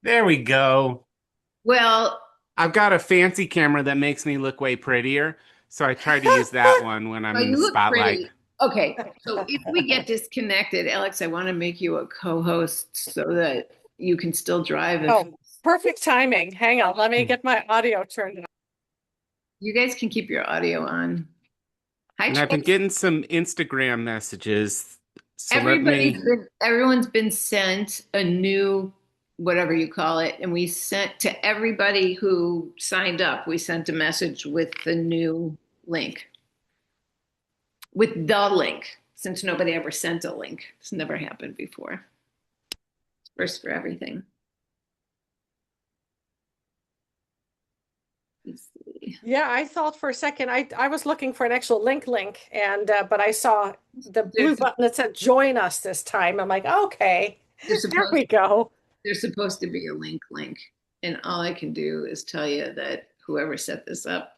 There we go. Well, I've got a fancy camera that makes me look way prettier, so I try to use that one when I'm well, in the you look spotlight. pretty. Okay, so if we get disconnected, Alex, I want to make you a co-host so that you can still drive if Oh, perfect timing. Hang on, let me get my audio turned on. you guys can keep your audio on. Hi, And I've been Chase. getting some Instagram messages, so let me. Everyone's been sent a new whatever you call it, and we sent to everybody who signed up, we sent a message with the new link, with the link, since nobody ever sent a link. It's never happened before. First for everything. Let's see. Yeah, I thought for a second I was looking for an actual link and but I saw the blue There's, button that said join us this time. I'm like, okay, there's there supposed we go. there's supposed to be a link, and all I can do is tell you that whoever set this up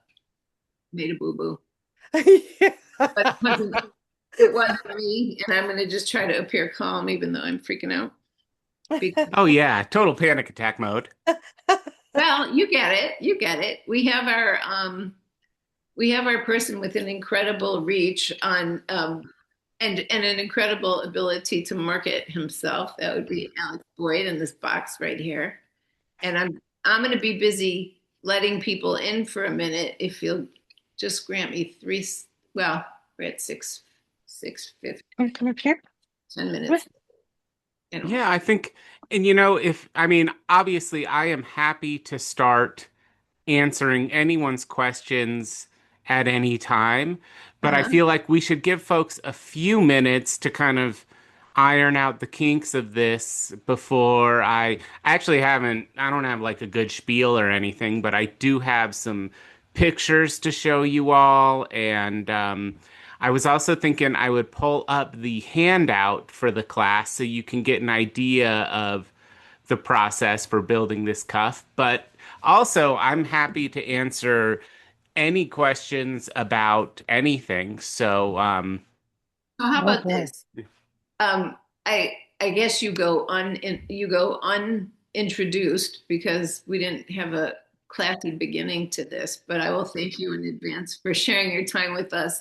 made a boo boo. Yeah. But it wasn't me, and I'm going to just try to appear calm, even though I'm freaking out. Because, Oh yeah, total panic attack mode. well, you get it, you get it. We have our person with an incredible reach on and an incredible ability to market himself. That would be Alex Boyd in this box right here. And I'm going to be busy letting people in for a minute. If you'll just grant me three. Well, we're at 6:50, Come up here. 10 minutes. Yeah, I think, and if I mean, obviously, I am happy to start answering anyone's questions at any time, but I Uh-huh. feel like we should give folks a few minutes to kind of iron out the kinks of this before I actually haven't, I don't have like a good spiel or anything, but I do have some pictures to show you all. And I was also thinking I would pull up the handout for the class so you can get an idea of the process for building this cuff. But also, I'm happy to answer any questions about anything. So, So how Oh about boy. this? I guess you go unintroduced because we didn't have a classy beginning to this, but I will thank you in advance for sharing your time with us.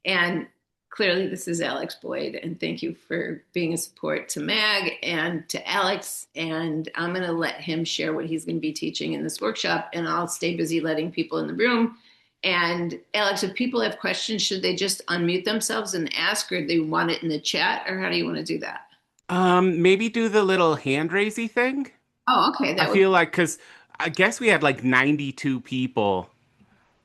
And clearly, this is Alex Boyd, and thank you for being a support to Mag and to Alex. And I'm going to let him share what he's going to be teaching in this workshop, and I'll stay busy letting people in the room. And Alex, if people have questions, should they just unmute themselves and ask, or do they want it in the chat, or how do you want to do that? maybe do the little hand raisy thing. Oh, okay, I that would feel like because I guess we had like 92 people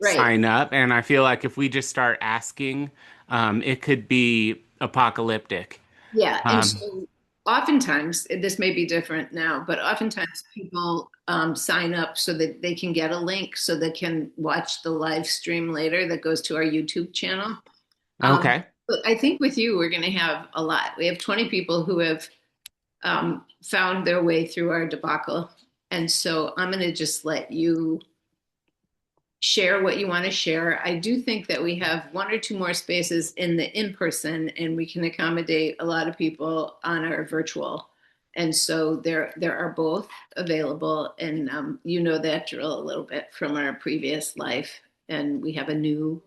right. sign up, and I feel like if we just start asking, it could be apocalyptic. Yeah, and Um, so oftentimes this may be different now, but oftentimes people sign up so that they can get a link so they can watch the live stream later that goes to our YouTube channel. okay. But I think with you, we're going to have a lot. We have 20 people who have found their way through our debacle. And so I'm going to just let you share what you want to share. I do think that we have one or two more spaces in the in person, and we can accommodate a lot of people on our virtual. And so there are both available, and you know that drill a little bit from our previous life. And we have a new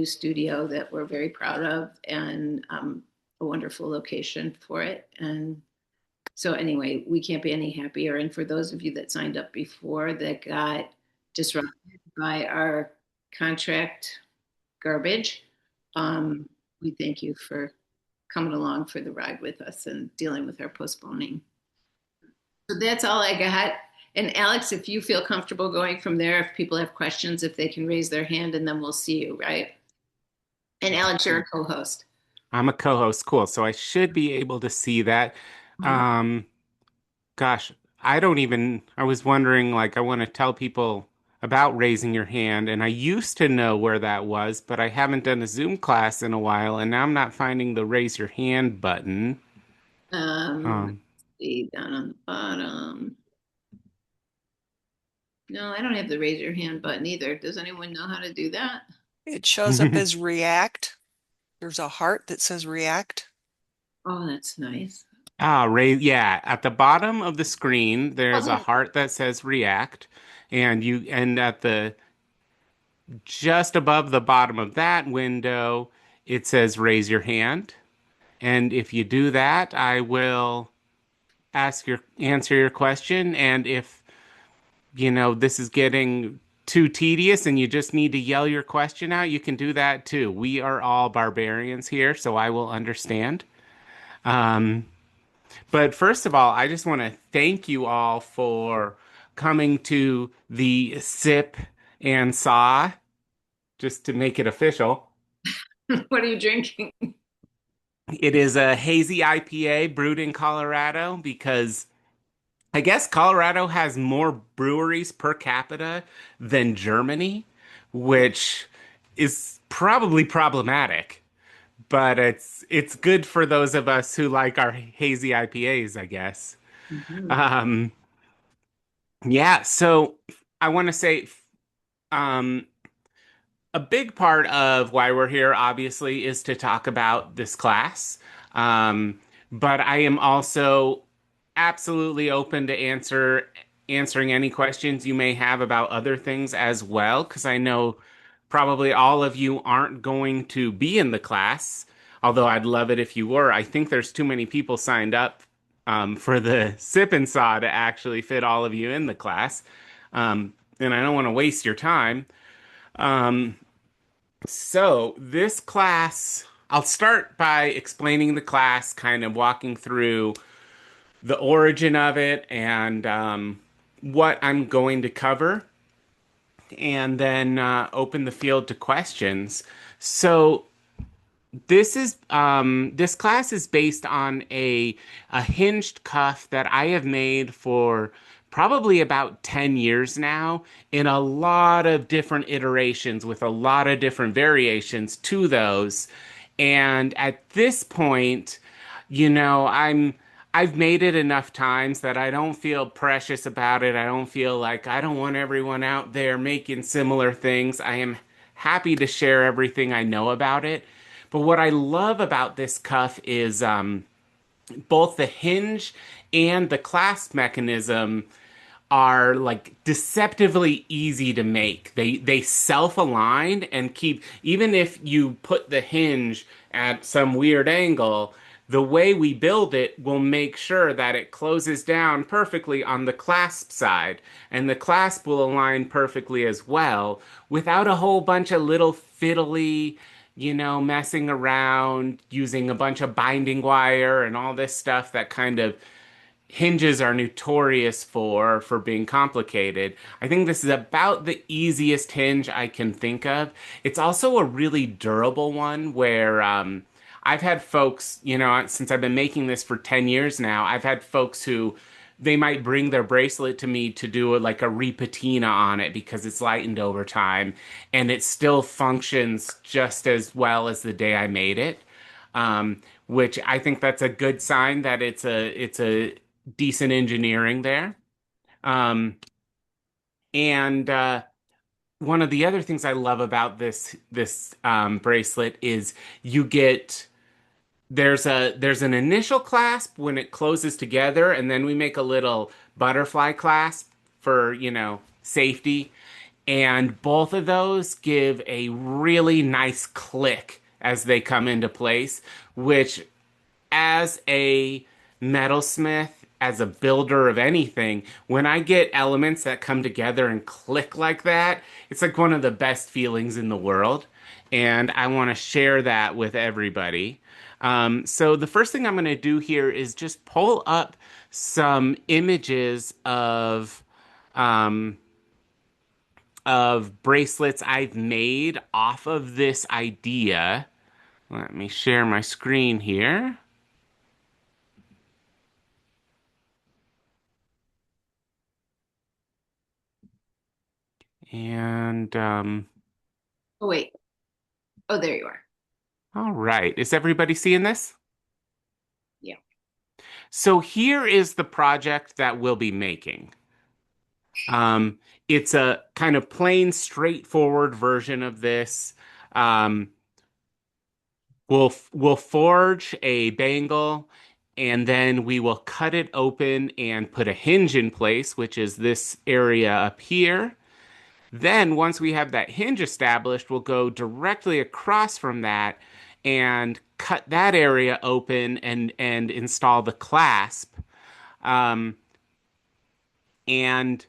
studio that we're very proud of, and a wonderful location for it. And so anyway, we can't be any happier. And for those of you that signed up before that got disrupted by our contract garbage, we thank you for coming along for the ride with us and dealing with our postponing. So that's all I got. And Alex, if you feel comfortable going from there, if people have questions, if they can raise their hand, and then we'll see you, right? And Alex, you're a co-host. I'm a co-host. Cool. So I should be able to see that. Mhm. Um, Gosh, I was wondering, like, I want to tell people about raising your hand, and I used to know where that was, but I haven't done a Zoom class in a while, and now I'm not finding the raise your hand button. Let's Um, see down on the bottom. No, I don't have the raise your hand button either. Does anyone know how to do that? It shows up as react. There's a heart that says react. Oh, that's nice. Yeah, at the bottom of the screen, there's a Uh-huh. heart that says react, and at the just above the bottom of that window, it says raise your hand. And if you do that, I will answer your question. And if, this is getting too tedious and you just need to yell your question out, you can do that too. We are all barbarians here, so I will understand. Um, but first of all, I just want to thank you all for coming to the Sip and Saw, just to make it official. What are you drinking? It is a hazy IPA brewed in Colorado because I guess Colorado has more breweries per capita than Germany, which is probably problematic, but it's good for those of us who like our hazy IPAs, I guess. Mhm. Um, yeah, so I want to say um, a big part of why we're here, obviously, is to talk about this class. Um, but I am also absolutely open to answering any questions you may have about other things as well, because I know probably all of you aren't going to be in the class. Although I'd love it if you were. I think there's too many people signed up for the sip and saw to actually fit all of you in the class. And I don't want to waste your time. Um, so, this class, I'll start by explaining the class, kind of walking through the origin of it and what I'm going to cover, and then open the field to questions. So, this class is based on a hinged cuff that I have made for probably about 10 years now in a lot of different iterations with a lot of different variations to those. And at this point, I've made it enough times that I don't feel precious about it. I don't feel like I don't want everyone out there making similar things. I am happy to share everything I know about it. But what I love about this cuff is both the hinge and the clasp mechanism are like deceptively easy to make. They self-align and keep, even if you put the hinge at some weird angle, the way we build it will make sure that it closes down perfectly on the clasp side, and the clasp will align perfectly as well without a whole bunch of little fiddly, messing around using a bunch of binding wire and all this stuff that kind of hinges are notorious for being complicated. I think this is about the easiest hinge I can think of. It's also a really durable one where I've had folks, since I've been making this for 10 years now, I've had folks who they might bring their bracelet to me to do like a repatina on it because it's lightened over time and it still functions just as well as the day I made it. Which I think that's a good sign that it's a decent engineering there. Um, and one of the other things I love about this bracelet is you get there's an initial clasp when it closes together, and then we make a little butterfly clasp for safety. And both of those give a really nice click as they come into place, which as a metalsmith, as a builder of anything, when I get elements that come together and click like that, it's like one of the best feelings in the world. And I want to share that with everybody. So the first thing I'm going to do here is just pull up some images um, of bracelets I've made off of this idea. Let me share my screen here. And Oh, wait. Oh, there you are. all right, is everybody seeing this? Yeah. So here is the project that we'll be making. Um, it's a kind of plain, straightforward version of this. Um, we'll forge a bangle and then we will cut it open and put a hinge in place, which is this area up here. Then, once we have that hinge established, we'll go directly across from that and cut that area open and install the clasp. Um, and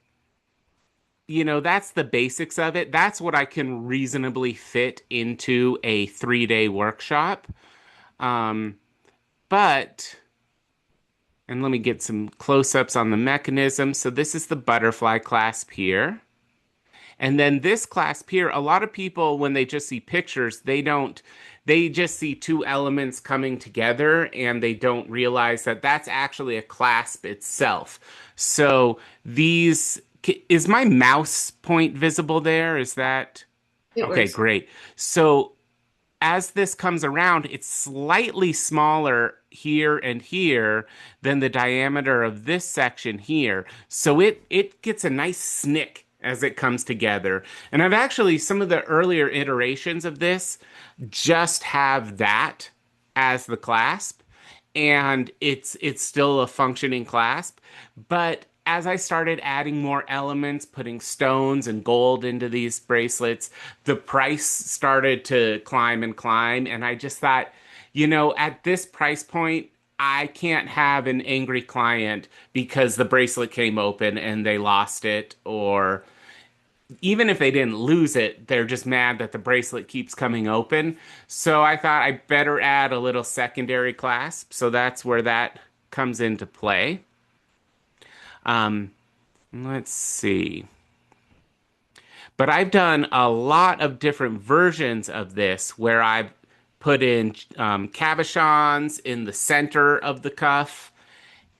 that's the basics of it. That's what I can reasonably fit into a 3-day workshop. Um, but, and let me get some close-ups on the mechanism. So this is the butterfly clasp here. And then this clasp here, a lot of people, when they just see pictures, they just see two elements coming together and they don't realize that that's actually a clasp itself. So is my mouse point visible there? Is that? It Okay, works. great. So as this comes around, it's slightly smaller here and here than the diameter of this section here. So it gets a nice snick as it comes together. And I've actually, some of the earlier iterations of this just have that as the clasp, and it's still a functioning clasp. But as I started adding more elements, putting stones and gold into these bracelets, the price started to climb and climb. And I just thought, at this price point, I can't have an angry client because the bracelet came open and they lost it, or even if they didn't lose it, they're just mad that the bracelet keeps coming open. So I thought I better add a little secondary clasp. So that's where that comes into play. Um, let's see. But I've done a lot of different versions of this where I've put in cabochons in the center of the cuff.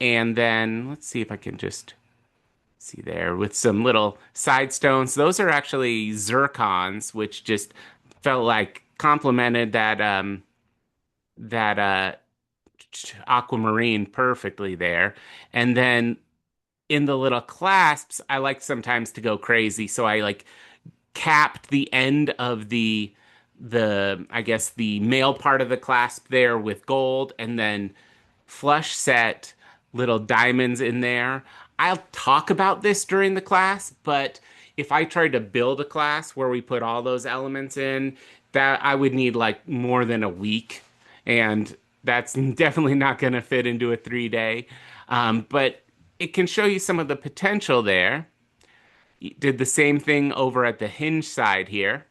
And then let's see if I can just see there with some little side stones. Those are actually zircons, which just felt like complemented that aquamarine perfectly there. And then in the little clasps, I like sometimes to go crazy, so I like capped the end of the I guess the male part of the clasp there with gold, and then flush set little diamonds in there. I'll talk about this during the class, but if I tried to build a class where we put all those elements in, that I would need like more than a week, and that's definitely not going to fit into a 3-day. But it can show you some of the potential there. Did the same thing over at the hinge side here.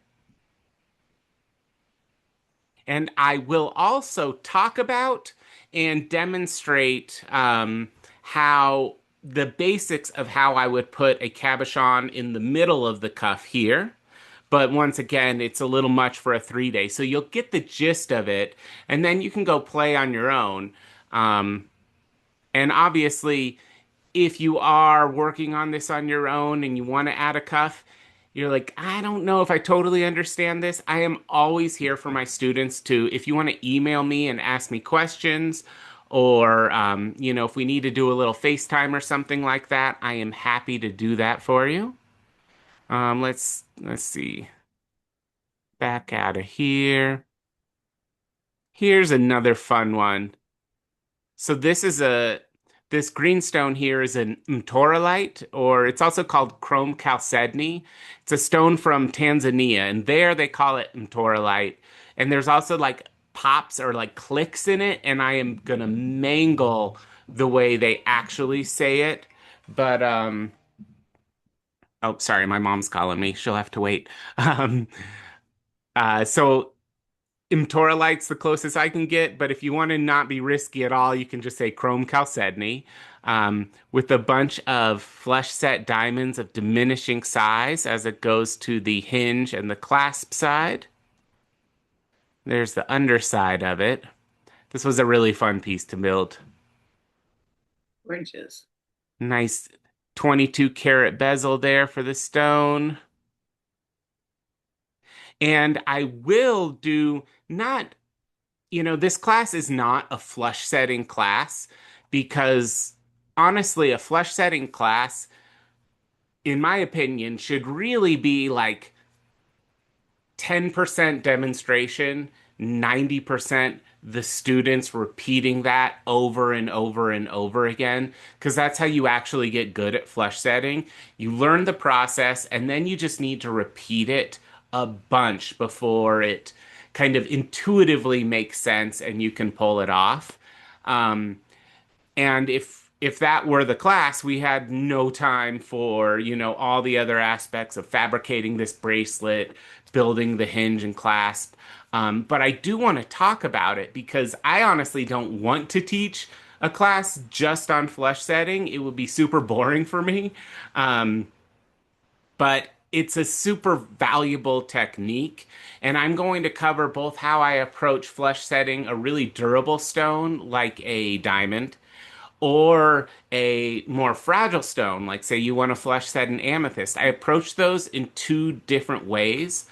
And I will also talk about and demonstrate how the basics of how I would put a cabochon in the middle of the cuff here. But once again, it's a little much for a 3-day. So you'll get the gist of it, and then you can go play on your own. And obviously, if you are working on this on your own and you want to add a cuff, you're like, I don't know if I totally understand this. I am always here for my students to, if you want to email me and ask me questions, or, if we need to do a little FaceTime or something like that, I am happy to do that for you. Let's see. Back out of here. Here's another fun one. So this greenstone here is an mtorolite, or it's also called chrome chalcedony. It's a stone from Tanzania, and there they call it mtorolite. And there's also like pops or like clicks in it, and I am gonna mangle the way they actually say it. But oh, sorry, my mom's calling me. She'll have to wait. Um, so Mtorolite's the closest I can get, but if you want to not be risky at all, you can just say chrome chalcedony, with a bunch of flesh set diamonds of diminishing size as it goes to the hinge and the clasp side. There's the underside of it. This was a really fun piece to build. Gorgeous. Nice 22 karat bezel there for the stone. And I will do not, this class is not a flush setting class, because honestly, a flush setting class, in my opinion, should really be like 10% demonstration, 90% the students repeating that over and over and over again, because that's how you actually get good at flush setting. You learn the process and then you just need to repeat it a bunch before it kind of intuitively makes sense and you can pull it off. Um, and if that were the class, we had no time for, all the other aspects of fabricating this bracelet, building the hinge and clasp. But I do want to talk about it because I honestly don't want to teach a class just on flush setting. It would be super boring for me. Um, but it's a super valuable technique. And I'm going to cover both how I approach flush setting a really durable stone like a diamond or a more fragile stone, like say you want to flush set an amethyst. I approach those in two different ways.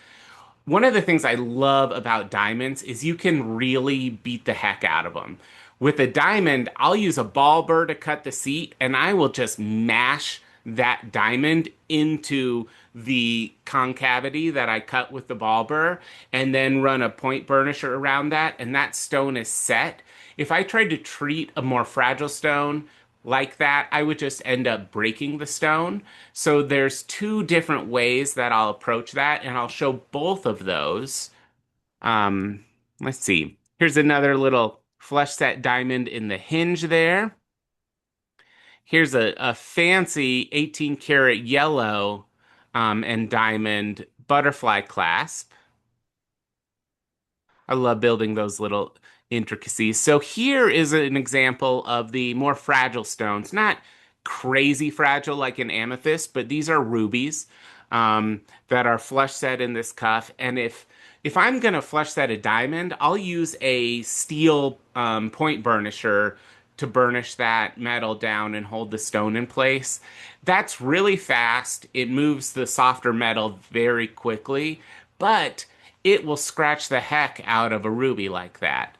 One of the things I love about diamonds is you can really beat the heck out of them. With a diamond, I'll use a ball burr to cut the seat and I will just mash that diamond into the concavity that I cut with the ball burr and then run a point burnisher around that and that stone is set. If I tried to treat a more fragile stone like that, I would just end up breaking the stone. So there's two different ways that I'll approach that, and I'll show both of those. Um, let's see. Here's another little flush set diamond in the hinge there. Here's a fancy 18 karat yellow and diamond butterfly clasp. I love building those little intricacies. So here is an example of the more fragile stones, not crazy fragile like an amethyst, but these are rubies that are flush set in this cuff. And if I'm gonna flush set a diamond, I'll use a steel point burnisher to burnish that metal down and hold the stone in place. That's really fast. It moves the softer metal very quickly, but it will scratch the heck out of a ruby like that.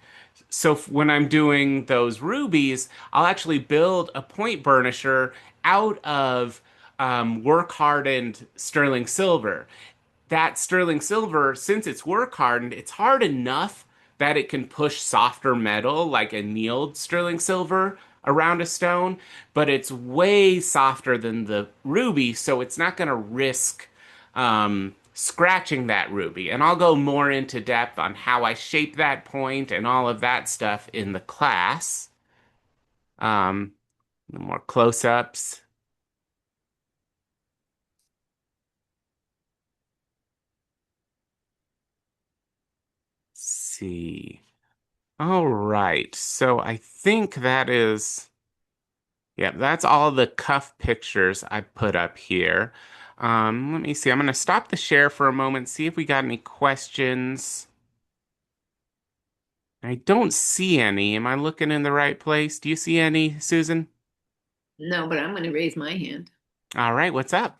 So when I'm doing those rubies, I'll actually build a point burnisher out of work hardened sterling silver. That sterling silver, since it's work hardened, it's hard enough that it can push softer metal like annealed sterling silver around a stone, but it's way softer than the ruby, so it's not going to risk scratching that ruby. And I'll go more into depth on how I shape that point and all of that stuff in the class. Um, more close-ups. See. All right. So I think that is, yeah, that's all the cuff pictures I put up here. Let me see. I'm going to stop the share for a moment, see if we got any questions. I don't see any. Am I looking in the right place? Do you see any, Susan? No, but I'm going to raise my hand. All right, what's up?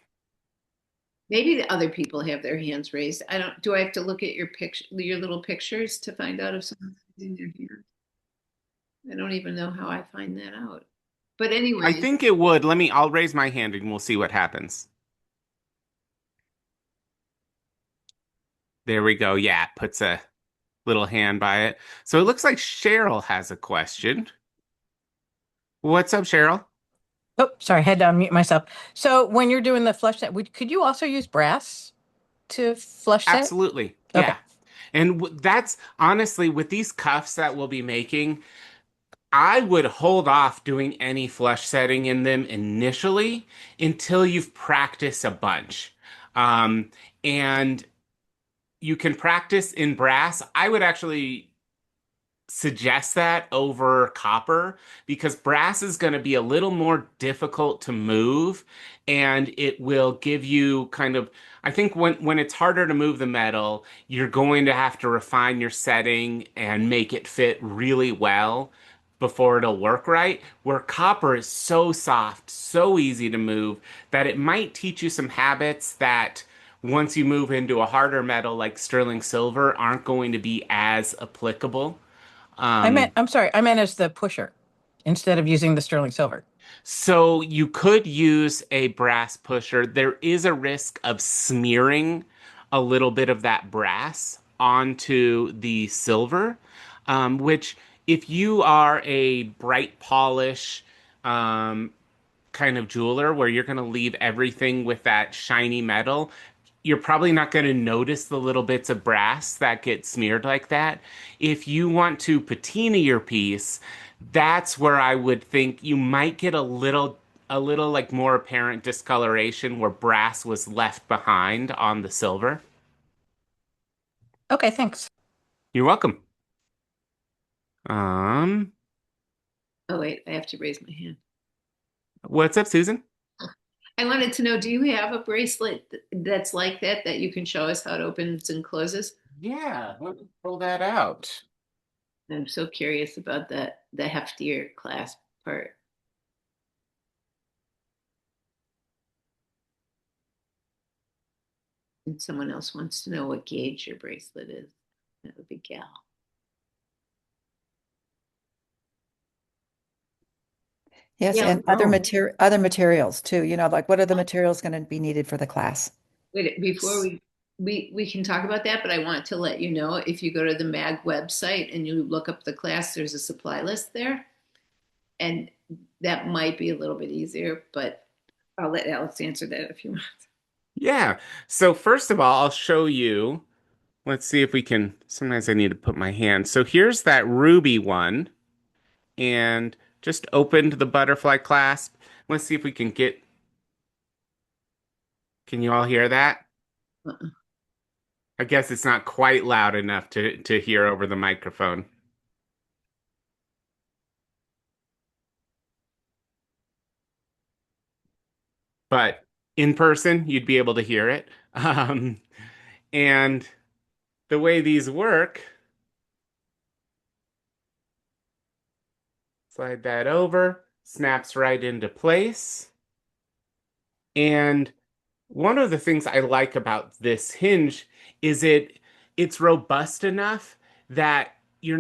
Maybe the other people have their hands raised. I don't, do I have to look at your picture, your little pictures to find out if someone's raising their hand? I don't even know how I find that out. But I anyway, think it would. I'll raise my hand and we'll see what happens. There we go. Yeah, it puts a little hand by it. So it looks like Cheryl has a question. What's up, Cheryl? Oh, sorry, I had to unmute myself. So when you're doing the flush set, could you also use brass to flush set? Absolutely. Okay. Yeah. And that's honestly with these cuffs that we'll be making, I would hold off doing any flush setting in them initially until you've practiced a bunch. And you can practice in brass. I would actually suggest that over copper because brass is going to be a little more difficult to move and it will give you kind of I think when it's harder to move the metal, you're going to have to refine your setting and make it fit really well before it'll work right. Where copper is so soft, so easy to move that it might teach you some habits that once you move into a harder metal like sterling silver aren't going to be as applicable. I'm sorry, I meant as the pusher instead of using the sterling silver. So you could use a brass pusher. There is a risk of smearing a little bit of that brass onto the silver, which if you are a bright polish um, kind of jeweler where you're going to leave everything with that shiny metal, you're probably not going to notice the little bits of brass that get smeared like that. If you want to patina your piece, that's where I would think you might get a little like more apparent discoloration where brass was left behind on the silver. Okay, thanks. You're welcome. Um, Oh, wait, I have to raise my hand. what's up, Susan? I wanted to know, do you have a bracelet that's like that that you can show us how it opens and closes? Yeah, let me pull that out. I'm so curious about that, the heftier clasp part. And someone else wants to know what gauge your bracelet is. That would be Gal. Yes, Yeah. and Oh, other materials too, like what are the materials going to be needed for the class? Wait, before we can talk about that, but I want to let you know if you go to the MAG website and you look up the class, there's a supply list there, and that might be a little bit easier. But I'll let Alex answer that if you want. yeah. So first of all, I'll show you. Let's see if we can. Sometimes I need to put my hand. So here's that ruby one, and just opened the butterfly clasp. Let's see if we can get. Can you all hear that? Uh-uh. I guess it's not quite loud enough to hear over the microphone. But in person, you'd be able to hear it. And the way these work, slide that over, snaps right into place. And one of the things I like about this hinge is it's robust enough that you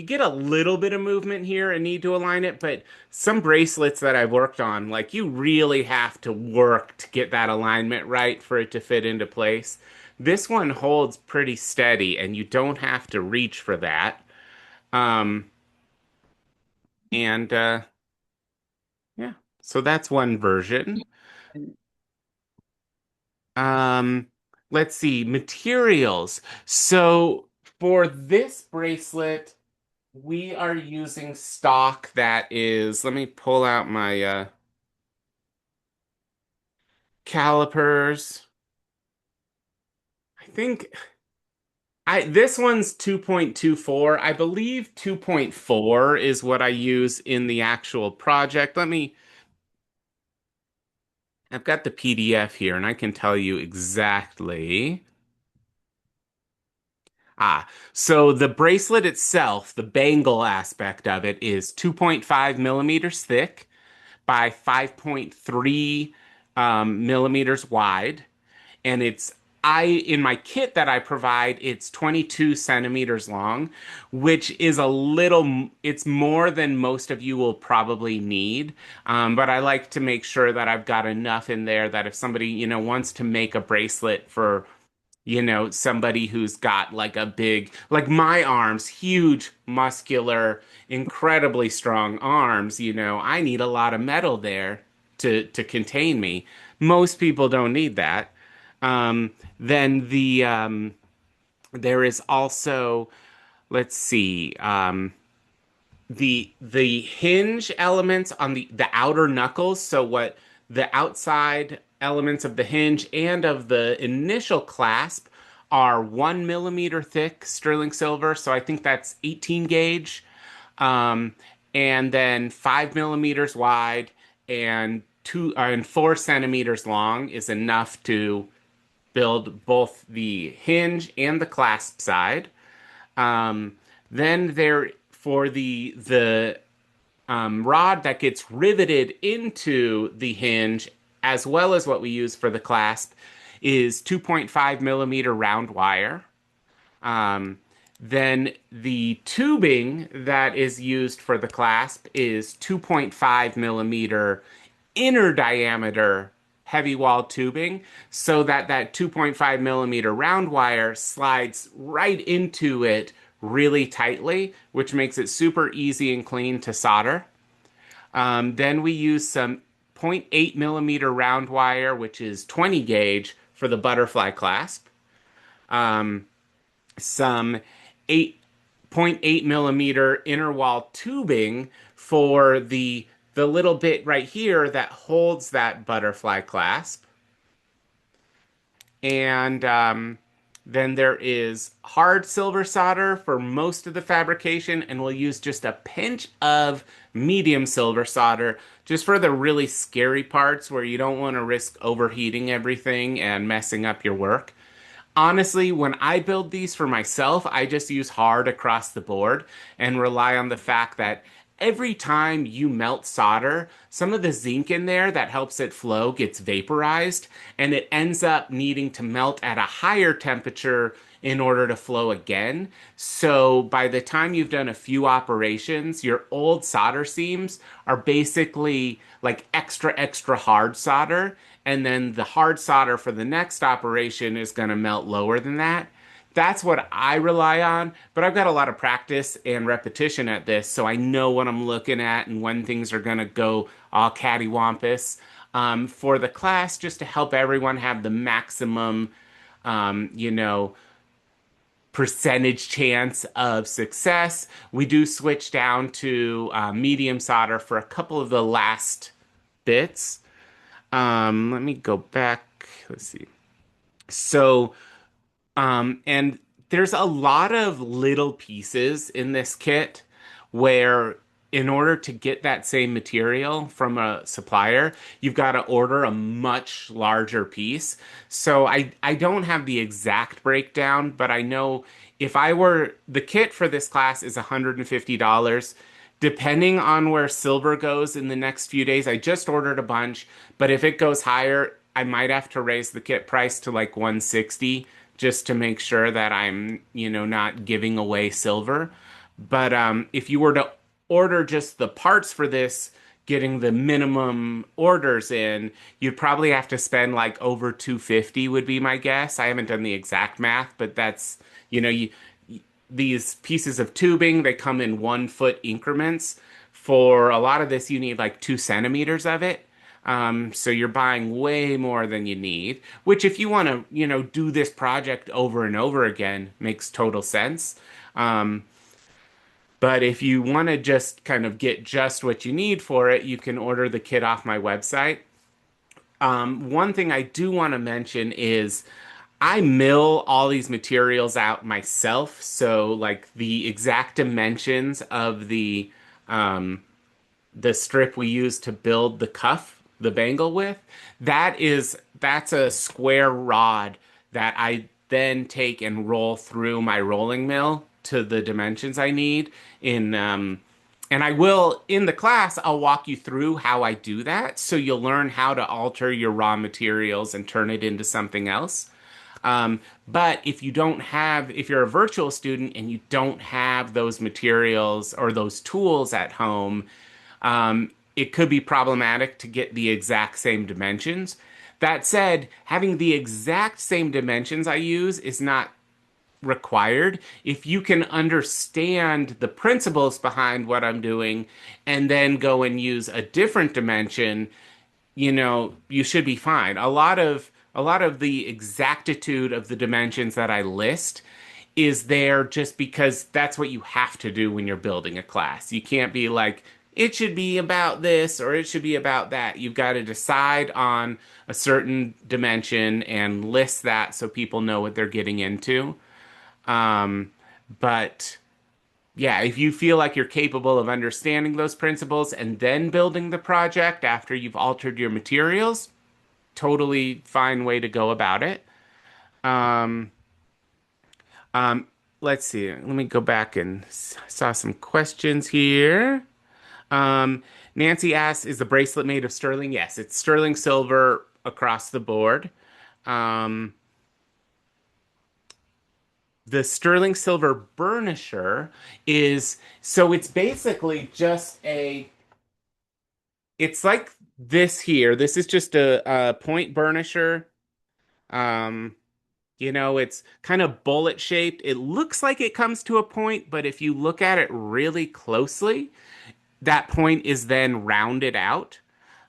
get a little bit of movement here and need to align it, but some bracelets that I've worked on, like you really have to work to get that alignment right for it to fit into place. This one holds pretty steady and you don't have to reach for that. Um, and yeah, so that's one version. And Um, let's see, materials. So for this bracelet, we are using stock that is, let me pull out my calipers. I think I this one's 2.24. I believe 2.4 is what I use in the actual project. I've got the PDF here and I can tell you exactly. So the bracelet itself, the bangle aspect of it is 2.5 millimeters thick by 5.3 millimeters wide. And in my kit that I provide, it's 22 centimeters long, which is it's more than most of you will probably need. But I like to make sure that I've got enough in there that if somebody, wants to make a bracelet for somebody who's got like like my arms, huge, muscular, incredibly strong arms, I need a lot of metal there to contain me. Most people don't need that. Then there is also, let's see, the hinge elements on the outer knuckles, so what the outside elements of the hinge and of the initial clasp are 1 millimeter thick sterling silver, so I think that's 18 gauge, um, and then 5 millimeters wide and 4 centimeters long is enough to build both the hinge and the clasp side. Um, then there for the rod that gets riveted into the hinge, as well as what we use for the clasp, is 2.5 millimeter round wire. Um, then the tubing that is used for the clasp is 2.5 millimeter inner diameter heavy wall tubing so that that 2.5 millimeter round wire slides right into it really tightly, which makes it super easy and clean to solder. Then we use some 0.8 millimeter round wire, which is 20 gauge for the butterfly clasp. Some 8.8 millimeter inner wall tubing for the little bit right here that holds that butterfly clasp. And then there is hard silver solder for most of the fabrication, and we'll use just a pinch of medium silver solder just for the really scary parts where you don't want to risk overheating everything and messing up your work. Honestly, when I build these for myself, I just use hard across the board and rely on the fact that every time you melt solder, some of the zinc in there that helps it flow gets vaporized, and it ends up needing to melt at a higher temperature in order to flow again. So by the time you've done a few operations, your old solder seams are basically like extra, extra hard solder. And then the hard solder for the next operation is going to melt lower than that. That's what I rely on, but I've got a lot of practice and repetition at this, so I know what I'm looking at and when things are going to go all cattywampus. For the class, just to help everyone have the maximum, you know, percentage chance of success, we do switch down to medium solder for a couple of the last bits. Let me go back. Let's see. So, and there's a lot of little pieces in this kit where in order to get that same material from a supplier, you've got to order a much larger piece. So I don't have the exact breakdown, but I know if I were, the kit for this class is $150. Depending on where silver goes in the next few days, I just ordered a bunch, but if it goes higher, I might have to raise the kit price to like 160 just to make sure that I'm, you know, not giving away silver. But if you were to order just the parts for this, getting the minimum orders in, you'd probably have to spend like over 250 would be my guess. I haven't done the exact math, but that's, you know, these pieces of tubing, they come in 1 foot increments. For a lot of this, you need like 2 centimeters of it. So you're buying way more than you need, which if you want to, you know, do this project over and over again, makes total sense. But if you want to just kind of get just what you need for it, you can order the kit off my website. One thing I do want to mention is I mill all these materials out myself. So like the exact dimensions of the strip we use to build the cuff, the bangle with, that's a square rod that I then take and roll through my rolling mill to the dimensions I need and I will, in the class, I'll walk you through how I do that. So you'll learn how to alter your raw materials and turn it into something else. But if you don't have, if you're a virtual student and you don't have those materials or those tools at home, it could be problematic to get the exact same dimensions. That said, having the exact same dimensions I use is not required. If you can understand the principles behind what I'm doing and then go and use a different dimension, you know, you should be fine. A lot of the exactitude of the dimensions that I list is there just because that's what you have to do when you're building a class. You can't be like, it should be about this or it should be about that. You've got to decide on a certain dimension and list that so people know what they're getting into. But yeah, if you feel like you're capable of understanding those principles and then building the project after you've altered your materials, totally fine way to go about it. Let's see. Let me go back and saw some questions here. Nancy asks, is the bracelet made of sterling? Yes, it's sterling silver across the board. The sterling silver burnisher is, so it's basically just it's like this here. This is just a point burnisher. Um, it's kind of bullet shaped. It looks like it comes to a point, but if you look at it really closely, that point is then rounded out.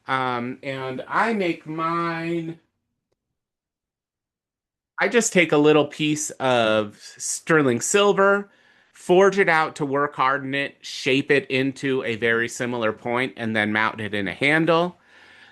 And I make mine. I just take a little piece of sterling silver, forge it out to work harden it, shape it into a very similar point, and then mount it in a handle.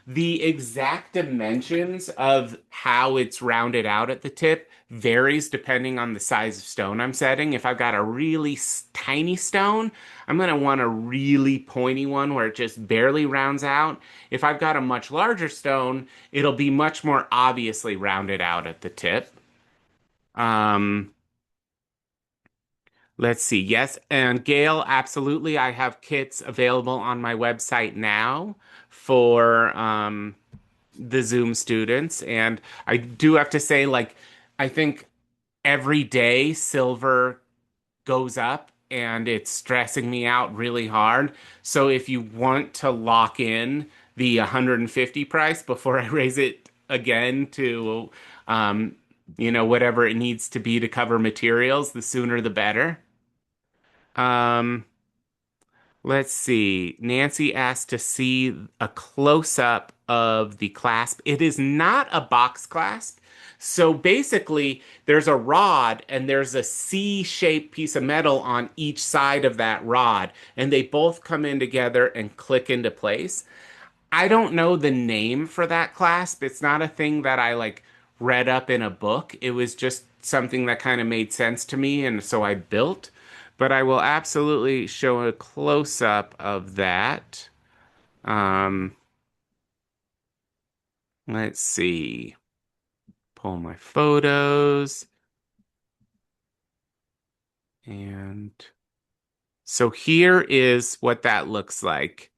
The exact dimensions of how it's rounded out at the tip varies depending on the size of stone I'm setting. If I've got a really tiny stone, I'm going to want a really pointy one where it just barely rounds out. If I've got a much larger stone, it'll be much more obviously rounded out at the tip. Um, let's see. Yes, and Gail, absolutely. I have kits available on my website now for the Zoom students. And I do have to say, like, I think every day silver goes up and it's stressing me out really hard. So if you want to lock in the 150 price before I raise it again to, whatever it needs to be to cover materials, the sooner the better. Um, Let's see. Nancy asked to see a close-up of the clasp. It is not a box clasp. So basically, there's a rod and there's a C-shaped piece of metal on each side of that rod, and they both come in together and click into place. I don't know the name for that clasp. It's not a thing that I like read up in a book. It was just something that kind of made sense to me, and so I built. But I will absolutely show a close up of that. Um, let's see. Pull my photos. And so here is what that looks like.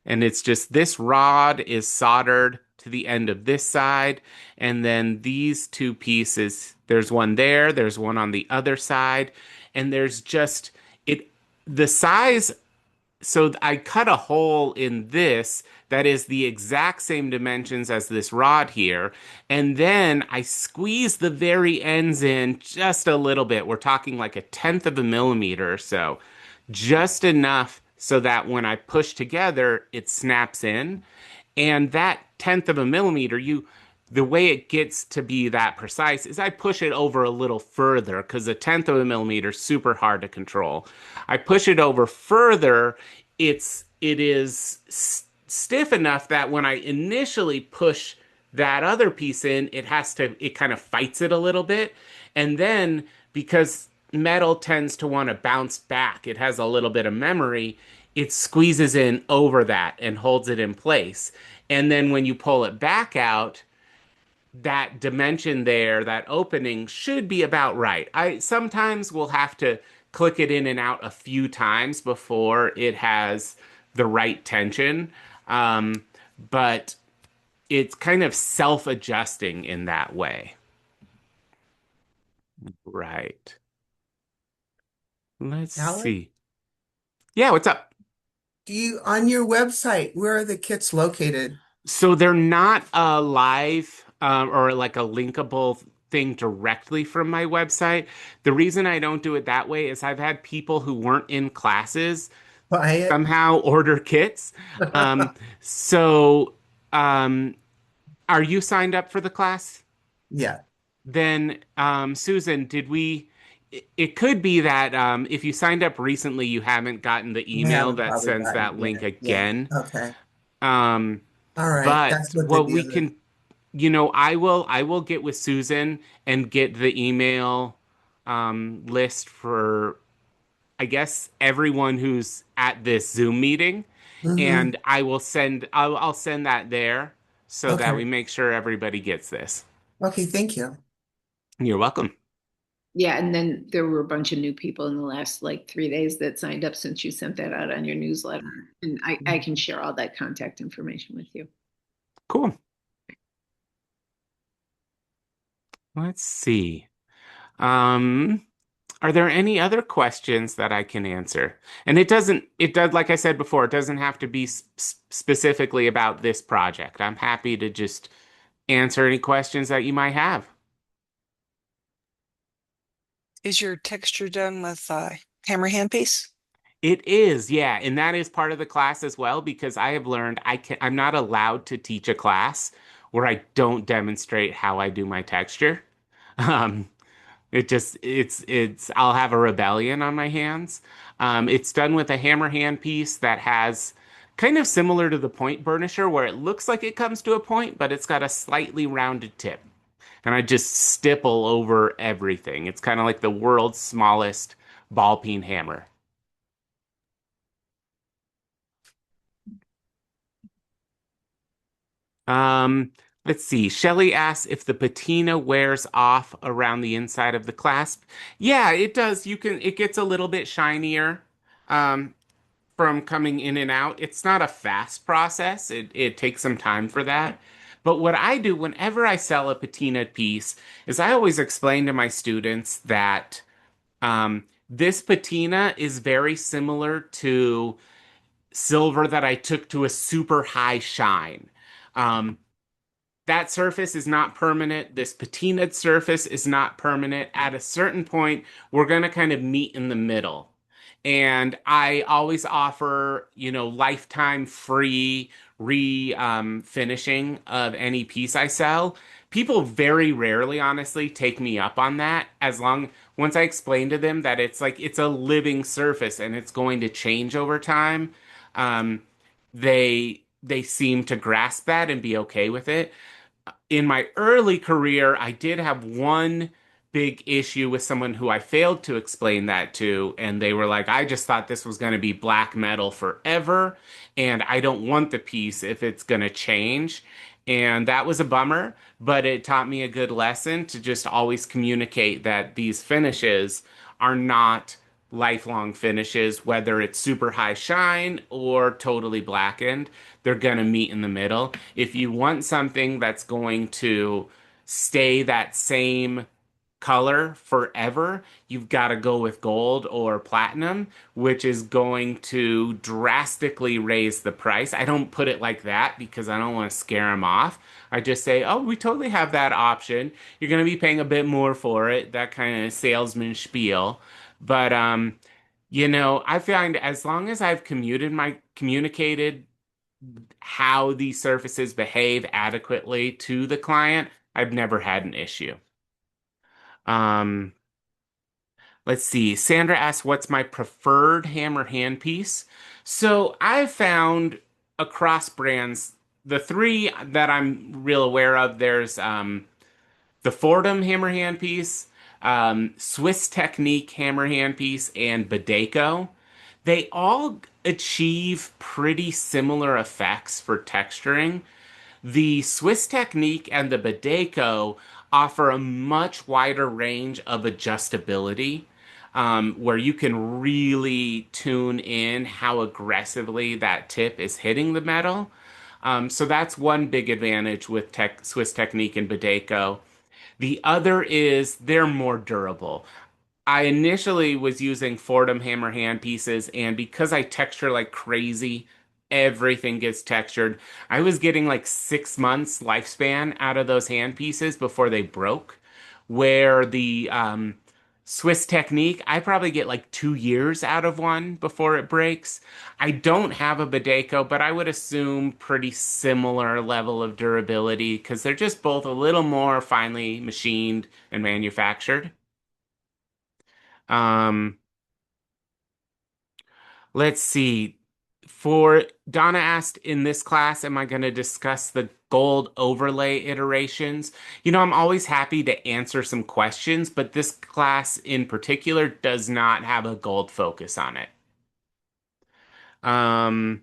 And it's just this rod is soldered to the end of this side. And then these two pieces, there's one there, there's one on the other side. And there's just it, the size. So I cut a hole in this that is the exact same dimensions as this rod here. And then I squeeze the very ends in just a little bit. We're talking like a tenth of a millimeter or so, just enough so that when I push together, it snaps in. And that tenth of a millimeter, the way it gets to be that precise is I push it over a little further because a tenth of a millimeter is super hard to control. I push it over further, it is stiff enough that when I initially push that other piece in, it kind of fights it a little bit. And then because metal tends to want to bounce back, it has a little bit of memory, it squeezes in over that and holds it in place. And then when you pull it back out, that dimension there, that opening should be about right. I sometimes will have to click it in and out a few times before it has the right tension. But it's kind of self-adjusting in that way. Right. Let's Alan, see. Yeah, what's up? on your website, where are the kits located? So they're not a live or like a linkable thing directly from my website. The reason I don't do it that way is I've had people who weren't in classes Buy it? somehow order kits. So, are you signed up for the class? Yeah. Then, Susan, it could be that if you signed up recently, you haven't gotten the I email haven't that probably sends gotten that it link yet. Yeah. again. Okay. Um, All right. but That's what the what we deal is. can, I will get with Susan and get the email list for, I guess, everyone who's at this Zoom meeting, Hmm. and I'll send that there so that we Okay. make sure everybody gets this. Okay. Thank you. You're welcome. Yeah, and then there were a bunch of new people in the last like 3 days that signed up since you sent that out on your newsletter. And I can share all that contact information with you. Cool. Let's see. Um, Are there any other questions that I can answer? And it does, like I said before, it doesn't have to be specifically about this project. I'm happy to just answer any questions that you might have. Is your texture done with hammer handpiece? It is, yeah, and that is part of the class as well because I have learned I'm not allowed to teach a class where I don't demonstrate how I do my texture. Um, it's I'll have a rebellion on my hands. It's done with a hammer hand piece that has kind of similar to the point burnisher where it looks like it comes to a point, but it's got a slightly rounded tip. And I just stipple over everything. It's kind of like the world's smallest ball peen hammer. Um, let's see. Shelly asks if the patina wears off around the inside of the clasp. Yeah, it does. It gets a little bit shinier um, from coming in and out. It's not a fast process. It takes some time for that. But what I do whenever I sell a patina piece is I always explain to my students that this patina is very similar to silver that I took to a super high shine. Um, that surface is not permanent. This patinaed surface is not permanent. At a certain point, we're going to kind of meet in the middle. And I always offer, lifetime free finishing of any piece I sell. People very rarely, honestly, take me up on that. Once I explain to them that it's a living surface and it's going to change over time, um, they seem to grasp that and be okay with it. In my early career, I did have one big issue with someone who I failed to explain that to, and they were like, I just thought this was going to be black metal forever, and I don't want the piece if it's going to change. And that was a bummer, but it taught me a good lesson to just always communicate that these finishes are not lifelong finishes, whether it's super high shine or totally blackened. They're going to meet in the middle. If you want something that's going to stay that same color forever, you've got to go with gold or platinum, which is going to drastically raise the price. I don't put it like that because I don't want to scare them off. I just say, oh, we totally have that option. You're going to be paying a bit more for it, that kind of salesman spiel. But I find as long as I've communicated how these surfaces behave adequately to the client, I've never had an issue. Um, let's see. Sandra asks, what's my preferred hammer handpiece? So I've found across brands, the three that I'm real aware of, there's the Fordham hammer handpiece, Swiss Technique hammer handpiece, and Badeko. They all achieve pretty similar effects for texturing. The Swiss Technique and the Badeko offer a much wider range of adjustability, where you can really tune in how aggressively that tip is hitting the metal. So that's one big advantage with Swiss Technique and Badeko. The other is they're more durable. I initially was using Fordham hammer hand pieces, and because I texture like crazy, everything gets textured. I was getting like 6 months lifespan out of those hand pieces before they broke. Where the Swiss Technique, I probably get like 2 years out of one before it breaks. I don't have a Badeko, but I would assume pretty similar level of durability because they're just both a little more finely machined and manufactured. Um, let's see. For Donna asked in this class, am I going to discuss the gold overlay iterations? I'm always happy to answer some questions, but this class in particular does not have a gold focus on it. Um,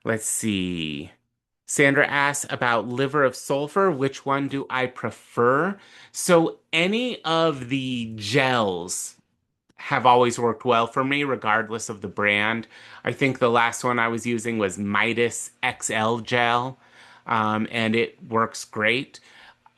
let's see. Sandra asks about liver of sulfur. Which one do I prefer? So any of the gels have always worked well for me, regardless of the brand. I think the last one I was using was Midas XL gel, and it works great.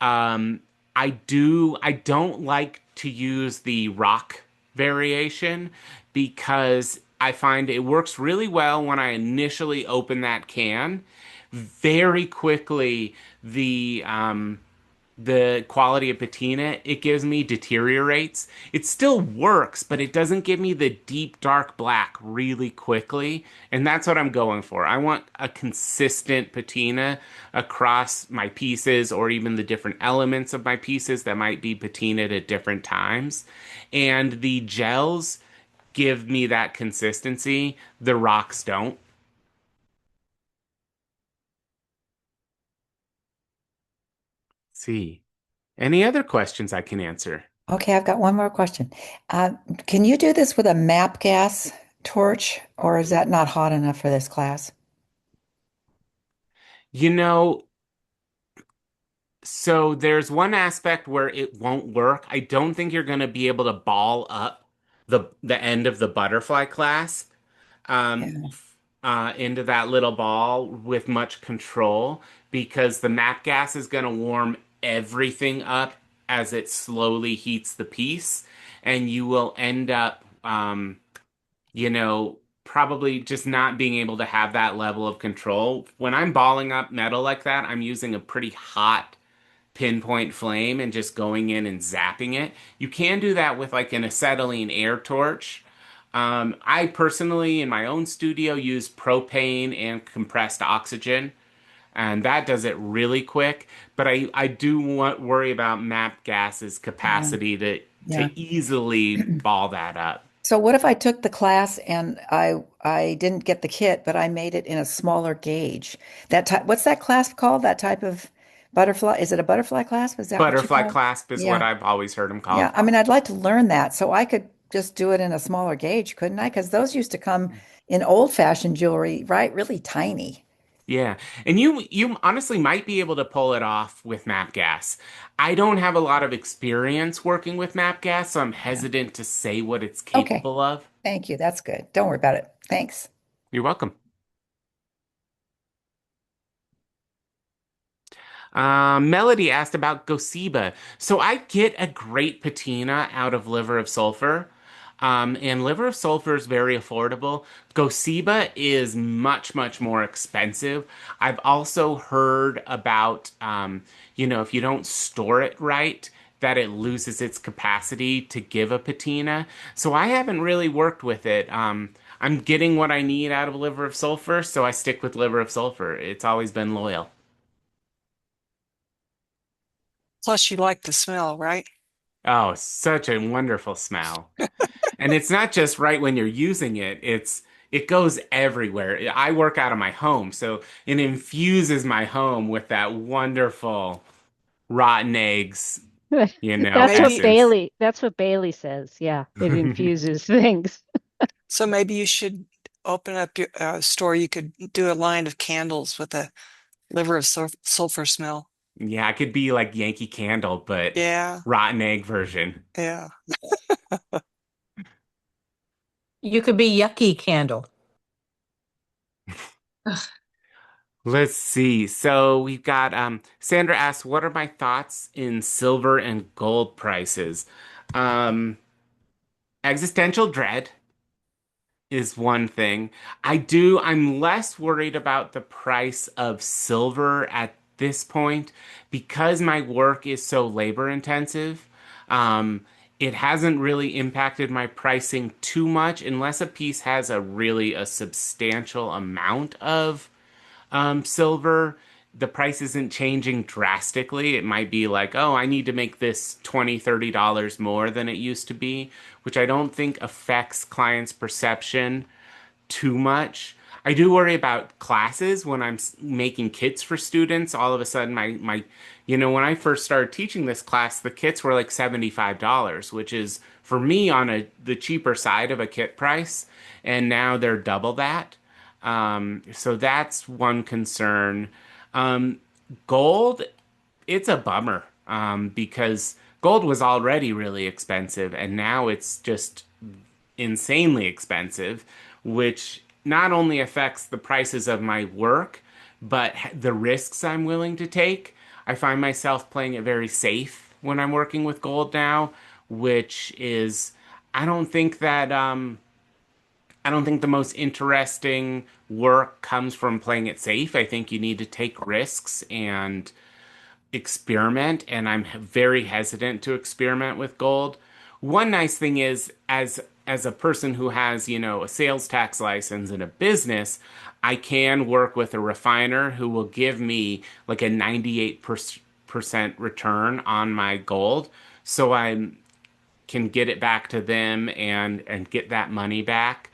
Um, I don't like to use the rock variation because I find it works really well when I initially open that can. Very quickly, the quality of patina it gives me deteriorates. It still works, but it doesn't give me the deep dark black really quickly. And that's what I'm going for. I want a consistent patina across my pieces or even the different elements of my pieces that might be patinaed at different times. And the gels give me that consistency. The rocks don't. See. Any other questions I can answer? Okay, I've got one more question. Uh, can you do this with a MAP gas torch, or is that not hot enough for this class? You know, so there's one aspect where it won't work. I don't think you're going to be able to ball up the end of the butterfly class Yeah. into that little ball with much control because the MAP gas is going to warm everything up as it slowly heats the piece, and you will end up probably just not being able to have that level of control. When I'm balling up metal like that, I'm using a pretty hot pinpoint flame and just going in and zapping it. You can do that with like an acetylene air torch. I personally, in my own studio, use propane and compressed oxygen, and that does it really quick. But I do worry about MAP gas's Yeah. capacity Yeah. to easily ball that up. So what if I took the class and I didn't get the kit, but I made it in a smaller gauge? That type, what's that class called? That type of butterfly? Is it a butterfly clasp? Is that what you Butterfly call it? clasp is what Yeah. I've always heard them Yeah. called. I mean, I'd like to learn that so I could just do it in a smaller gauge, couldn't I? Because those used to come in old-fashioned jewelry, right? Really tiny. Yeah. And you honestly might be able to pull it off with MAP gas. I don't have a lot of experience working with MAP gas, so I'm Yeah. hesitant to say what it's Okay. capable of. Thank you. That's good. Don't worry about it. Thanks. You're welcome. Melody asked about Goseba. So I get a great patina out of liver of sulfur. And liver of sulfur is very affordable. Goseba is much, much more expensive. I've also heard about, if you don't store it right, that it loses its capacity to give a patina. So I haven't really worked with it. I'm getting what I need out of liver of sulfur, so I stick with liver of sulfur. It's always been loyal. Plus, you like the smell, right? Oh, such a wonderful smell. And it's not just right when you're using it, it goes everywhere. I work out of my home, so it infuses my home with that wonderful rotten eggs, So maybe, essence. That's what Bailey says. Yeah, it infuses things. so maybe you should open up your store. You could do a line of candles with a liver of sulfur smell. Yeah, I could be like Yankee Candle, but Yeah, rotten egg version. yeah. You could be Yucky Candle. Ugh, Let's see. So we've got Sandra asks, what are my thoughts in silver and gold prices? Um, Existential dread is one thing. I'm less worried about the price of silver at this point because my work is so labor intensive. It hasn't really impacted my pricing too much unless a piece has a substantial amount of silver. The price isn't changing drastically. It might be like, oh, I need to make this $20, $30 more than it used to be, which I don't think affects clients' perception too much. I do worry about classes when I'm making kits for students. All of a sudden, when I first started teaching this class, the kits were like $75, which is for me on the cheaper side of a kit price, and now they're double that. So that's one concern. Um, Gold, it's a bummer because gold was already really expensive, and now it's just insanely expensive, which not only affects the prices of my work, but the risks I'm willing to take. I find myself playing it very safe when I'm working with gold now, which is I don't think that I don't think the most interesting work comes from playing it safe. I think you need to take risks and experiment, and I'm very hesitant to experiment with gold. One nice thing is, as a person who has, a sales tax license and a business, I can work with a refiner who will give me like a 98% return on my gold. So I can get it back to them and get that money back.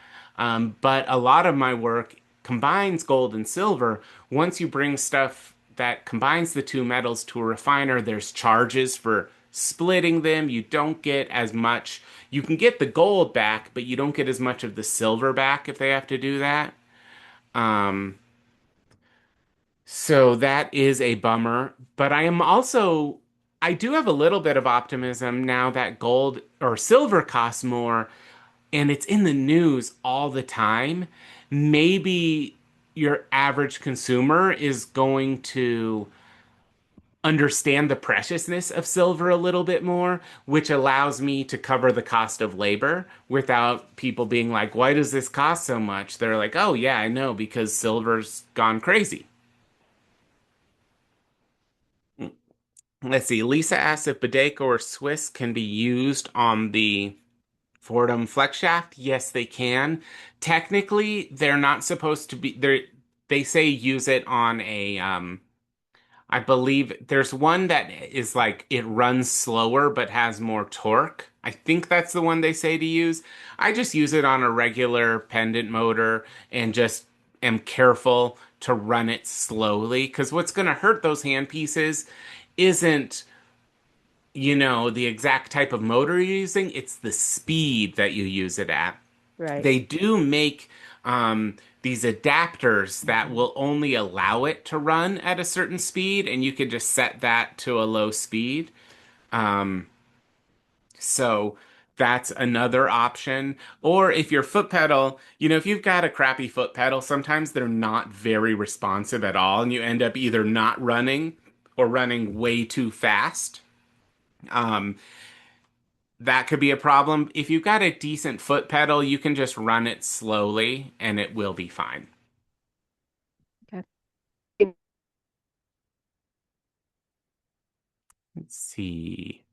But a lot of my work combines gold and silver. Once you bring stuff that combines the two metals to a refiner, there's charges for splitting them. You don't get as much. You can get the gold back, but you don't get as much of the silver back if they have to do that. Um, so that is a bummer. But I do have a little bit of optimism now that gold or silver costs more and it's in the news all the time. Maybe your average consumer is going to understand the preciousness of silver a little bit more, which allows me to cover the cost of labor without people being like, why does this cost so much? They're like, oh, yeah, I know, because silver's gone crazy. Let's see. Lisa asks if Bodega or Swiss can be used on the Fordham flex shaft. Yes, they can. Technically, they're not supposed to be. They say use it on a I believe there's one that is like it runs slower but has more torque. I think that's the one they say to use. I just use it on a regular pendant motor and just am careful to run it slowly because what's going to hurt those handpieces isn't, the exact type of motor you're using, it's the speed that you use it at. Right. They do make these adapters that will only allow it to run at a certain speed, and you can just set that to a low speed. Um, so that's another option. Or if your foot pedal, if you've got a crappy foot pedal, sometimes they're not very responsive at all, and you end up either not running or running way too fast. Um, that could be a problem. If you've got a decent foot pedal, you can just run it slowly and it will be fine. Okay. Let's see.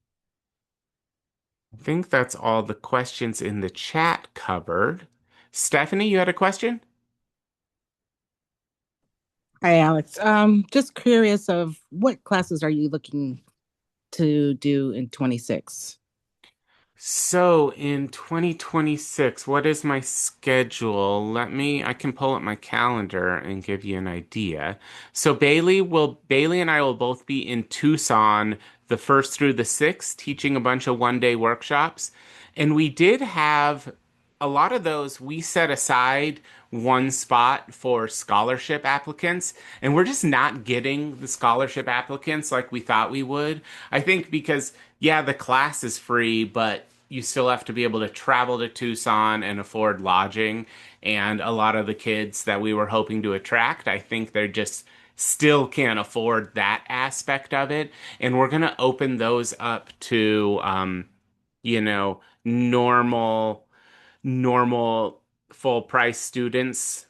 I think that's all the questions in the chat covered. Stephanie, you had a question? Hi, Alex. Just curious of what classes are you looking to do in 26? So in 2026, what is my schedule? I can pull up my calendar and give you an idea. So Bailey and I will both be in Tucson the 1st through the 6th, teaching a bunch of one-day workshops. And we did have a lot of those, we set aside one spot for scholarship applicants, and we're just not getting the scholarship applicants like we thought we would. I think because, yeah, the class is free, but you still have to be able to travel to Tucson and afford lodging. And a lot of the kids that we were hoping to attract, I think they're just still can't afford that aspect of it. And we're going to open those up to, normal full price students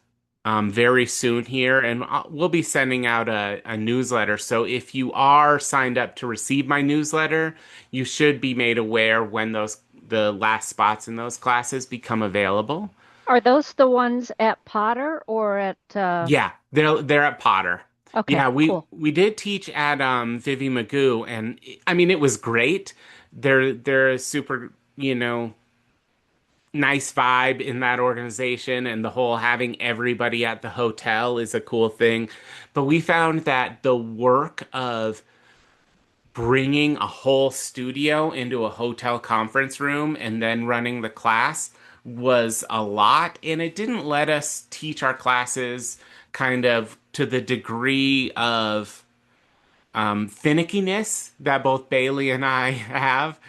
very soon here, and we'll be sending out a newsletter. So if you are signed up to receive my newsletter, you should be made aware when the last spots in those classes become available. Are those the ones at Potter or at Yeah, they're at Potter. Okay, Yeah, we cool. we did teach at Vivi Magoo, and I mean it was great. They're a super, nice vibe in that organization, and the whole having everybody at the hotel is a cool thing. But we found that the work of bringing a whole studio into a hotel conference room and then running the class was a lot, and it didn't let us teach our classes kind of to the degree of finickiness that both Bailey and I have.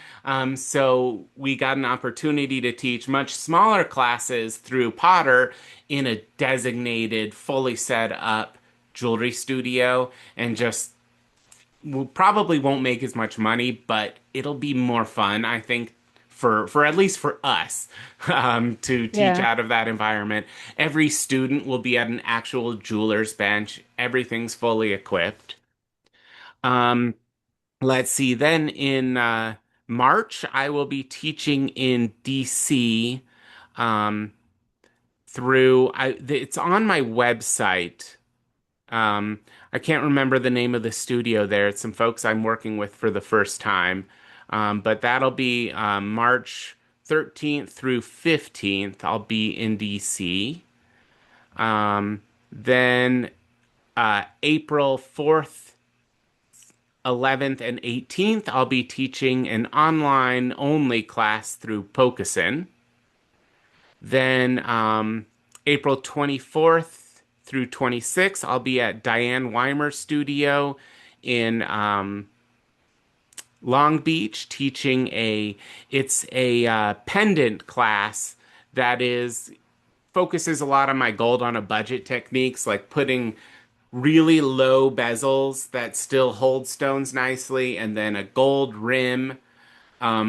So we got an opportunity to teach much smaller classes through Potter in a designated, fully set up jewelry studio, and just we probably won't make as much money, but it'll be more fun, I think, for at least for us to teach Yeah. out of that environment. Every student will be at an actual jeweler's bench. Everything's fully equipped. Um, let's see. Then in March, I will be teaching in DC um, it's on my website. I can't remember the name of the studio there. It's some folks I'm working with for the first time. But that'll be March 13th through 15th. I'll be in DC. Then April 4th, 11th, and 18th, I'll be teaching an online only class through Pokusin. Then April 24th through 26th, I'll be at Diane Weimer's studio in Long Beach teaching it's a pendant class that focuses a lot on my gold on a budget techniques, like putting really low bezels that still hold stones nicely, and then a gold rim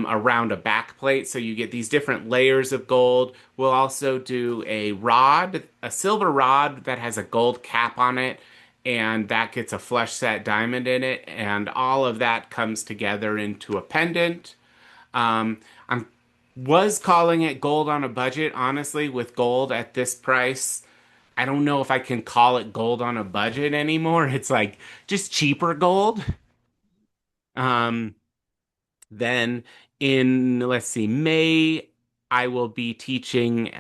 around a back plate. So you get these different layers of gold. We'll also do a silver rod that has a gold cap on it, and that gets a flush set diamond in it. And all of that comes together into a pendant. I was calling it gold on a budget, honestly, with gold at this price. I don't know if I can call it gold on a budget anymore. It's like just cheaper gold. Um, Then in, let's see, May, I will be teaching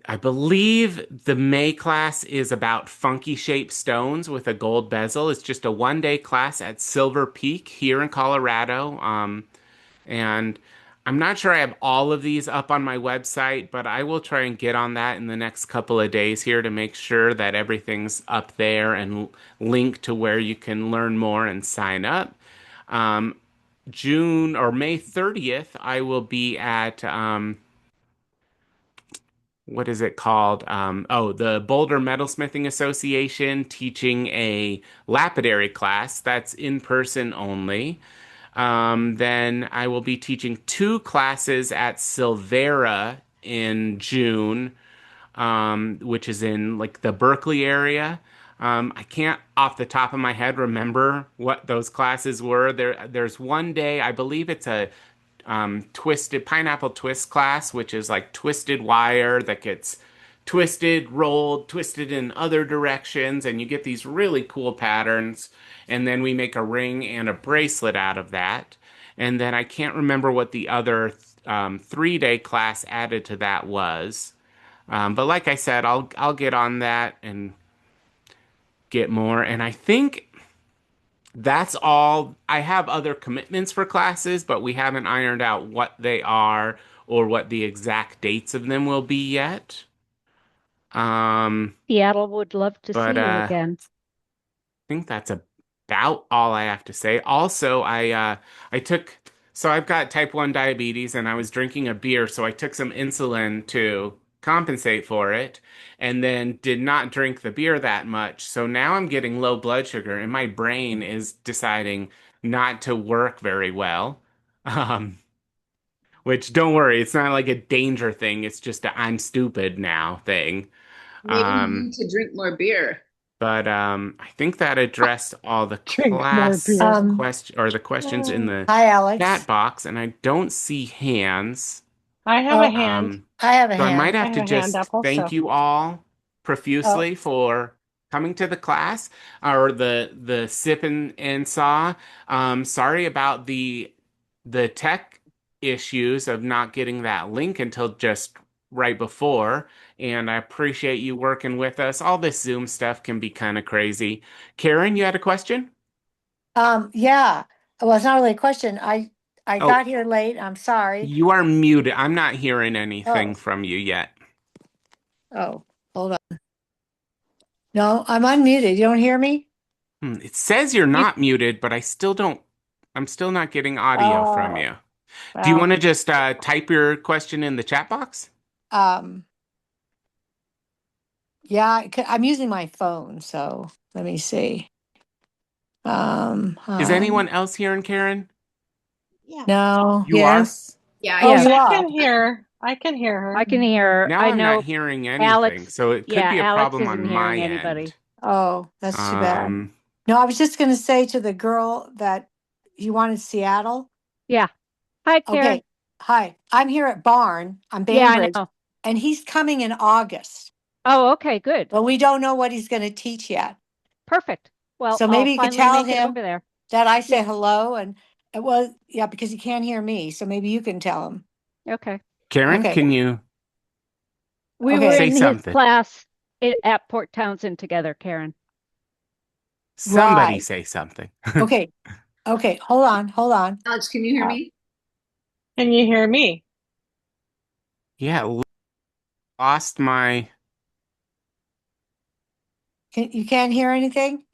I believe the May class is about funky shaped stones with a gold bezel. It's just a 1 day class at Silver Peak here in Colorado. And I'm not sure I have all of these up on my website, but I will try and get on that in the next couple of days here to make sure that everything's up there and linked to where you can learn more and sign up. Um, June or May 30th, I will be at what is it called? The Boulder Metalsmithing Association teaching a lapidary class that's in person only. Then I will be teaching 2 classes at Silvera in June, which is in like the Berkeley area. I can't off the top of my head remember what those classes were. There's 1 day, I believe it's a twisted pineapple twist class, which is like twisted wire that gets twisted, rolled, twisted in other directions, and you get these really cool patterns. And then we make a ring and a bracelet out of that. And then I can't remember what the other 3 day class added to that was. But like I said, I'll get on that and get more. And I think that's all. I have other commitments for classes, but we haven't ironed out what they are or what the exact dates of them will be yet. Seattle would love to see But you I again. think that's about all I have to say. Also, I took so I've got type 1 diabetes and I was drinking a beer, so I took some insulin to compensate for it and then did not drink the beer that much. So now I'm getting low blood sugar and my brain is deciding not to work very well. Um, which don't worry, it's not like a danger thing. It's just a I'm stupid now thing. Maybe you Um, need to drink more beer. but I think that addressed all the Drink more class beer. question or the questions in the Hi, Alex. chat box, and I don't see hands. I have a hand. So I have a I might hand. have I to have a hand just up also. thank you all profusely for coming to the class or the sip and saw. Sorry about the tech issues of not getting that link until just right before. And I appreciate you working with us. All this Zoom stuff can be kind of crazy. Karen, you had a question? Yeah. Well, it's not really a question. I Oh, got here late. I'm sorry. you are muted. I'm not hearing anything Oh, from you yet. hold on. No, I'm unmuted. You don't hear me? It says you're not muted, but I'm still not getting audio from Oh, you. Do you want well, to just type your question in the chat box? yeah, I'm using my phone, so let me see. Is anyone else hearing Karen? No. You are? Yes. Yeah, Oh, Yes, you I are. can hear. I can hear her. I can hear her. Now I I'm not know hearing anything, Alex. so it could Yeah, be a Alex problem isn't on my hearing end. anybody. Oh, that's too bad. Um, No, I was just going to say to the girl that you wanted Seattle. Yeah. Hi, Karen. Okay. Hi, I'm here at Barn on Yeah, I Bainbridge, know. and he's coming in August, Oh, okay, good. but we don't know what he's going to teach yet. Perfect. Well, So I'll maybe you could finally tell make it him over there. that I say Yeah. hello, and it was, yeah, because he can't hear me. So maybe you can tell him. Okay. Karen, Okay. can you We Okay. were say in his something? class at Port Townsend together, Karen. Somebody Right. say something. Okay. Okay. Hold on. Hold on. Alex, can you hear me? Can you hear me? Yeah, lost my. You can't hear anything?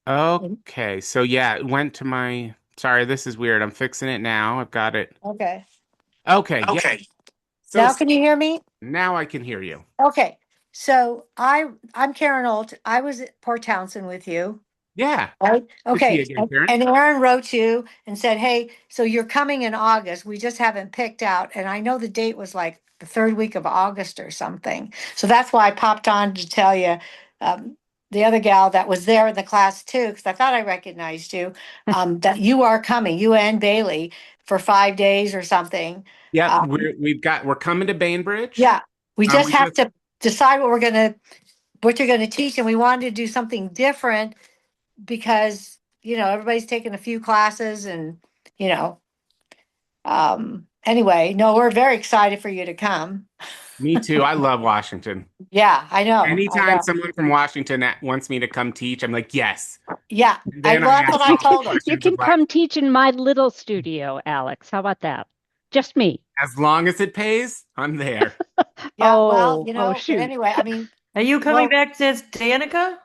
Okay, so yeah, it went to my. Sorry, this is weird. I'm fixing it now. I've got it. Okay. Okay, yeah. So Now can you hear me? now I can hear you. Okay. So I'm Karen Olt. I was at Port Townsend with you. Yeah. Right. To see you Okay. again, Karen. And Aaron wrote you and said, hey, so you're coming in August. We just haven't picked out. And I know the date was like the third week of August or something. So that's why I popped on to tell you, the other gal that was there in the class too, because I thought I recognized you, that you are coming, you and Bailey, for 5 days or something. Yeah, Um, we're coming to Bainbridge. yeah. We just We have to decide what you're gonna teach, and we wanted to do something different because, everybody's taken a few classes and, you know, anyway, no, we're very excited for you to come. Me too. I love Washington. Yeah, I know. I Anytime know. someone from Washington wants me to come teach, I'm like, yes. Yeah, And then well, I that's ask what I all the told them. You questions can of like, come teach in my little studio, Alex. How about that? Just me. as long as it pays, I'm there. Yeah, well, Oh, but shoot. anyway, I mean, Are you coming well, back to Danica?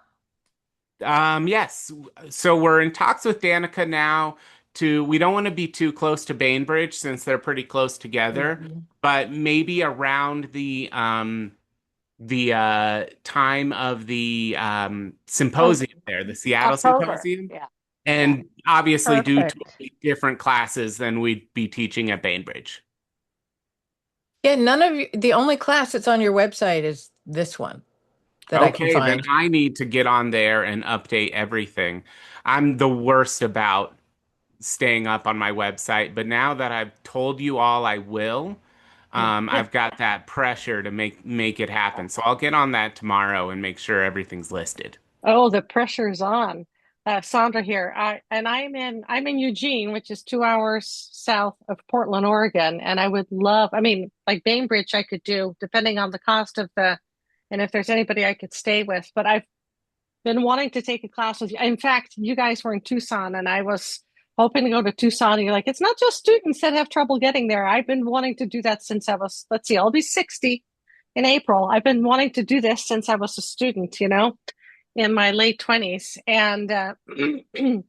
Yes. So we're in talks with Danica now we don't want to be too close to Bainbridge since they're pretty close together, but maybe around the time of the symposium there, the Seattle October. symposium, Yeah. and obviously do Perfect. totally different classes than we'd be teaching at Bainbridge. Yeah, none of you, the only class that's on your website is this one that I can Okay, then find. I need to get on there and update everything. I'm the worst about staying up on my website, but now that I've told you all I will, I've got that pressure to make it happen. So I'll get on that tomorrow and make sure everything's listed. Oh, the pressure's on. Sandra here. I'm in Eugene, which is 2 hours south of Portland, Oregon, and I would love, I mean, like Bainbridge I could do, depending on the cost of and if there's anybody I could stay with. But I've been wanting to take a class with you. In fact, you guys were in Tucson, and I was hoping to go to Tucson. And you're like, it's not just students that have trouble getting there. I've been wanting to do that since I was, let's see, I'll be 60 in April. I've been wanting to do this since I was a student, in my late 20s, and and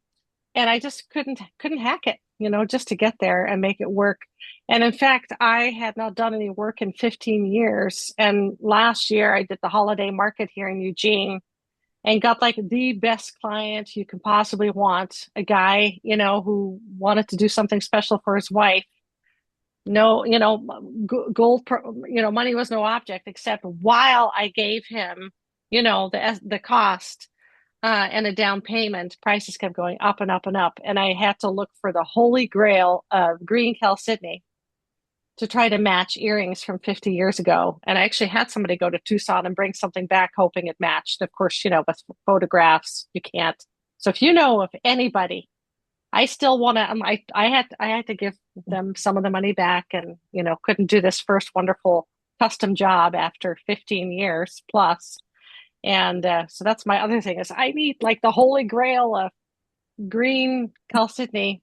I just couldn't hack it, just to get there and make it work. And in fact, I had not done any work in 15 years, and last year I did the holiday market here in Eugene and got like the best client you can possibly want, a guy, who wanted to do something special for his wife. No, gold, money was no object, except while I gave him, the cost and a down payment, prices kept going up and up and up. And I had to look for the holy grail of green chalcedony to try to match earrings from 50 years ago. And I actually had somebody go to Tucson and bring something back hoping it matched. Of course, with photographs, you can't. So if you know of anybody, I still want to, I had to give them some of the money back and, couldn't do this first wonderful custom job after 15 years plus. And so that's my other thing is I need like the holy grail of green chalcedony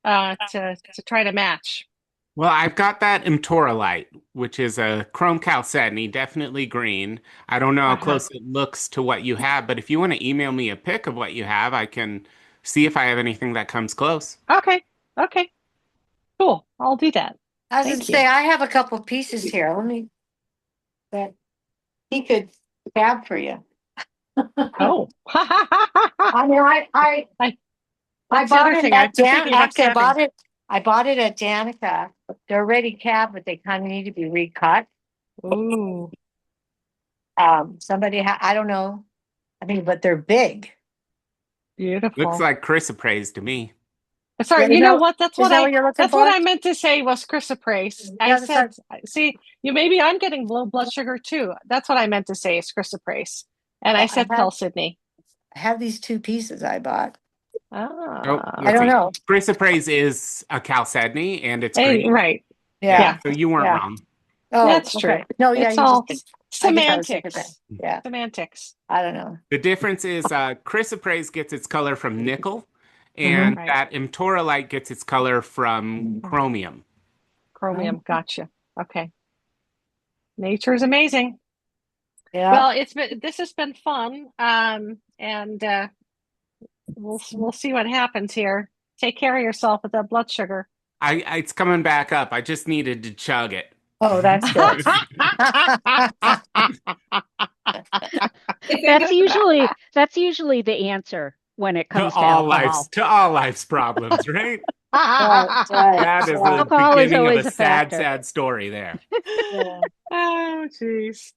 to try to match. Well, I've got that Mtorolite, which is a chrome chalcedony, definitely green. I don't know how Uh-huh. close it looks to what you have, but if you want to email me a pic of what you have, I can see if I have anything that comes close. Okay. Cool. I'll do that. I was Thank going to you. say, I have a couple pieces here. That he could fab for you. Oh. I mean, I That's the other thing. I'm thinking about Actually, staffing. I bought it at Danica. They're already capped, but they kind of need to be recut. Ooh, I don't know. I mean, but they're big. Looks beautiful. like chrysoprase to me. Sorry, Yeah, you know what? That's is what that I what you're looking that's what for? I meant to say was chrysoprase. I Yeah, that's said, see, maybe I'm getting low blood sugar too. That's what I meant to say is chrysoprase. And I Well, said Sydney. I have these two pieces I bought. Oh, Ah, I let's don't see. know. Chrysoprase is a chalcedony and it's hey, green. right. Yeah. Yeah. So you weren't Yeah. wrong. Oh, That's true. okay. No, yeah, It's you all just I guess I was thinking semantics. that. Yeah, Semantics. I don't know. The difference is chrysoprase gets its color from nickel, Mm-hmm. and Right. that mtorolite gets its color from chromium. Chromium. Gotcha. Okay. Nature is amazing. Yeah. Well, this has been fun. And we'll see what happens here. Take care of yourself with that blood sugar. It's coming back up. I just needed to chug it. Oh, that's good. That's usually the answer when it comes to all alcohol. life's problems, right? Right. That is the Alcohol is beginning of always a a sad, factor. sad story there. Yeah. Oh, jeez.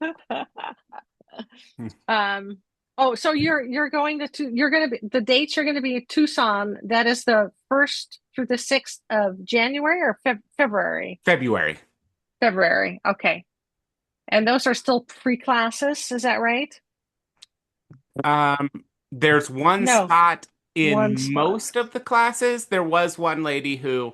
So you're going to the dates you're going to be in Tucson. That is the 1st through the 6th of January or February? February. Okay. And those are still free classes, is that right? There's one spot in spot. most of the classes. There was one lady who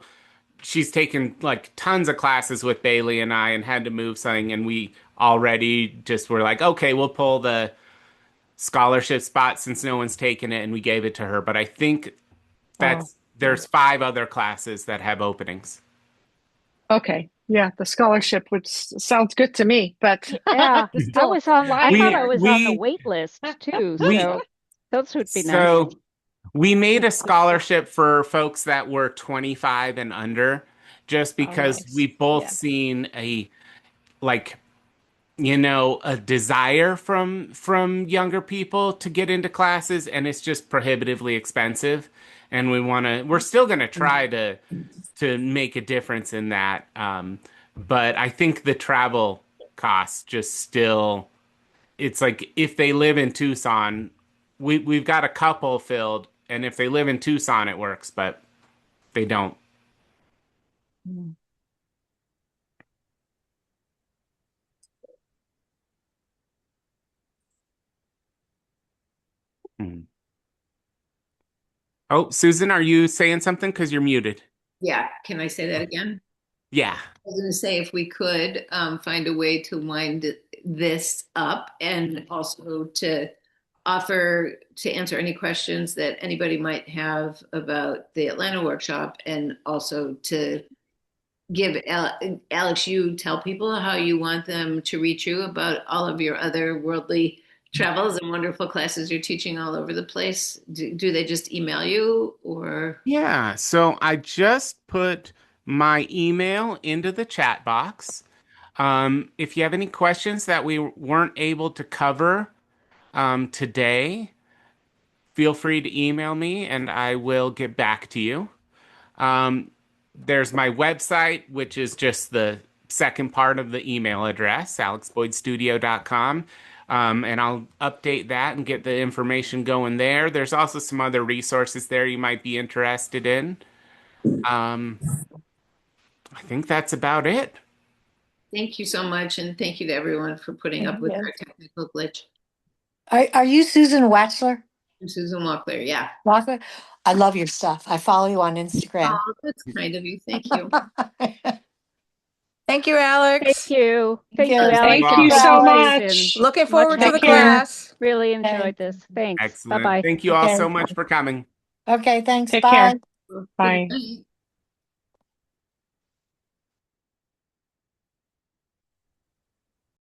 she's taken like tons of classes with Bailey and I and had to move something, and we already just were like, okay, we'll pull the scholarship spot since no one's taken it, and we gave it to her. But I think there's 5 other classes that have openings. Okay. Yeah, the scholarship, which sounds good to me, but Yeah, I thought I was on the wait list too. So those would be nice. So we made a scholarship for folks that were 25 and under, just because we both seen a desire from younger people to get into classes, and it's just prohibitively expensive. And we're still gonna try to make a difference in that. But I think the travel costs just still, it's like if they live in Tucson, we've got a couple filled, and if they live in Tucson, it works, but they don't. Oh, Susan, are you saying something? Because you're muted. Yeah, can I say that again? Yeah. I was going to say if we could find a way to wind this up and also to offer to answer any questions that anybody might have about the Atlanta workshop, and also to give Alex, you tell people how you want them to reach you about all of your other worldly travels and wonderful classes you're teaching all over the place. Do they just email you or? Yeah, so I just put my email into the chat box. If you have any questions that we weren't able to cover today, feel free to email me and I will get back to you. There's my website, which is just the second part of the email address, alexboydstudio.com. And I'll update that and get the information going there. There's also some other resources there you might be interested in. I think that's about it. Thank you so much, and thank you to everyone for putting up with our technical glitch. Are you Susan Watzler? I'm Susan Walkler, yeah. Walkler? I love your stuff. I follow you on Instagram. Oh, that's kind of you. Thank you. Thank you, Alex. Thank you. Thank you, Thank Alex. Thank you so much. Looking forward to the Much class. Really enjoyed this. Thanks. Excellent. Bye-bye. Thank you all Okay. so much for coming. Okay, thanks. Take Bye. care. Bye. Good night.